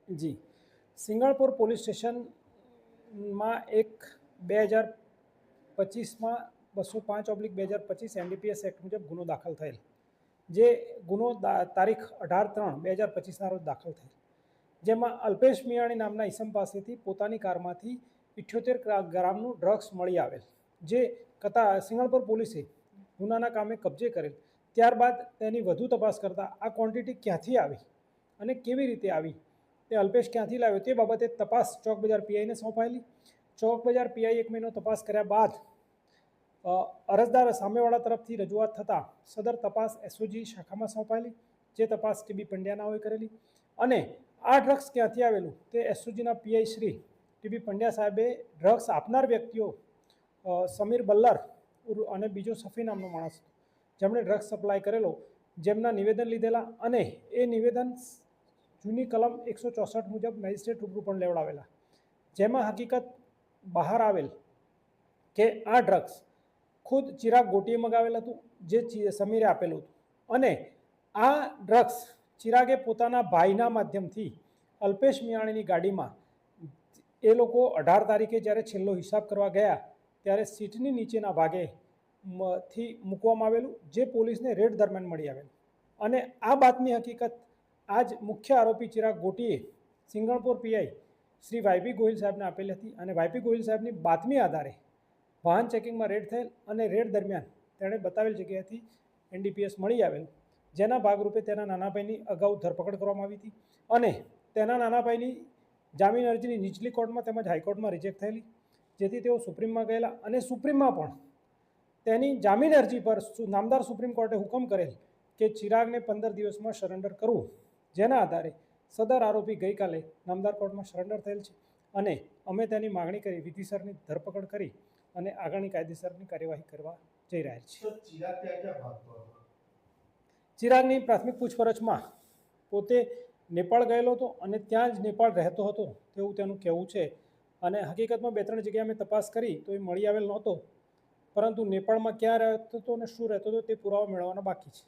જી, Singanpur police સ્ટેશનમાં એક 2025માં 205/2025 NDPS act મુજબ ગુનો દાખલ થયેલ, જે ગુનો તારીખ 18/3/2025ના રોજ દાખલ થયેલ, જેમાં અલ્પેશ મિયાણી નામના ઈસમ પાસેથી પોતાની કારમાંથી 78 ગ્રામનું ડ્રગ્સ મળી આવેલ, જે સિંગણપુર પોલીસે ગુનાના કામે કબજે કરેલ. ત્યારબાદ તેની વધુ તપાસ કરતાં આ ક્વોન્ટિટી ક્યાંથી આવી અને કેવી રીતે આવી, તે અલ્પેશ ક્યાંથી લાવ્યો તે બાબતે તપાસ ચોક બજાર પીઆઈને સોંપાયેલી. ચોક બજાર પીઆઈ 1 મહિનો તપાસ કર્યા બાદ અરજદાર સામેવાળા તરફથી રજૂઆત થતાં સદર તપાસ એસઓજી શાખામાં સોંપાયેલી, જે તપાસ ટીબી પંડ્યા નાઓએ કરેલી. અને આ ડ્રગ્સ ક્યાંથી આવેલું તે એસઓજીના પીઆઈ શ્રી ટીબી પંડ્યા સાહેબે ડ્રગ્સ આપનાર વ્યક્તિઓ સમીર બલ્લર અને બીજો સફી નામનો માણસ હતો, જેમણે ડ્રગ્સ સપ્લાય કરેલો, જેમના નિવેદન લીધેલા અને એ નિવેદન જૂની કલમ 164 મુજબ મેજિસ્ટ્રેટ રૂબરૂ પણ લેવડાવેલા, જેમાં હકીકત બહાર આવેલ કે આ ડ્રગ્સ ખુદ ચિરાગ ગોટીએ મગાવેલ હતું, જે સમીરે આપેલું હતું. અને આ ડ્રગ્સ ચિરાગે પોતાના ભાઈના માધ્યમથી અલ્પેશ મિયાણીની ગાડીમાં એ લોકો 18 તારીખે જ્યારે છેલ્લો હિસાબ કરવા ગયા ત્યારે સીટની નીચેના ભાગે થી મૂકવામાં આવેલું, જે પોલીસને રેડ દરમિયાન મળી આવેલું. અને આ બાતમી હકીકત આજ મુખ્ય આરોપી ચિરાગ ગોટીએ સિંગણપુર પીઆઈ શ્રી વાયપી ગોહિલ સાહેબને આપેલી હતી, અને વાયપી ગોહિલ સાહેબની બાતમી આધારે વાહન ચેકિંગમાં રેડ થયેલ અને રેડ દરમિયાન તેણે બતાવેલ જગ્યાએથી NDPS મળી આવેલ, જેના ભાગરૂપે તેના નાના ભાઈની અગાઉ ધરપકડ કરવામાં આવી હતી અને તેના નાના ભાઈની જામીન અરજીની નીચલી કોર્ટમાં તેમજ હાઈકોર્ટમાં રિજેક્ટ થયેલી, જેથી તેઓ સુપ્રીમમાં ગયેલા અને સુપ્રીમમાં પણ તેની જામીન અરજી પર નામદાર સુપ્રીમ કોર્ટે હુકમ કરેલ કે ચિરાગને 15 દિવસમાં સરેન્ડર કરવું, જેના આધારે સદર આરોપી ગઈકાલે નામદાર કોર્ટમાં સરેન્ડર થયેલ છે અને અમે તેની માગણી કરી વિધિસરની ધરપકડ કરી અને આગળની કાયદેસરની કાર્યવાહી કરવા જઈ રહ્યા છીએ. ચિરાગની પ્રાથમિક પૂછપરછમાં પોતે નેપાળ ગયેલો હતો અને ત્યાં જ નેપાળ રહેતો હતો તેવું તેનું કહેવું છે. અને હકીકતમાં 2-3 જગ્યાએ અમે તપાસ કરી તો એ મળી આવેલ નહોતો, પરંતુ નેપાળમાં ક્યાં રહેતો હતો અને શું રહેતો હતો તે પુરાવા મેળવવાના બાકી છે.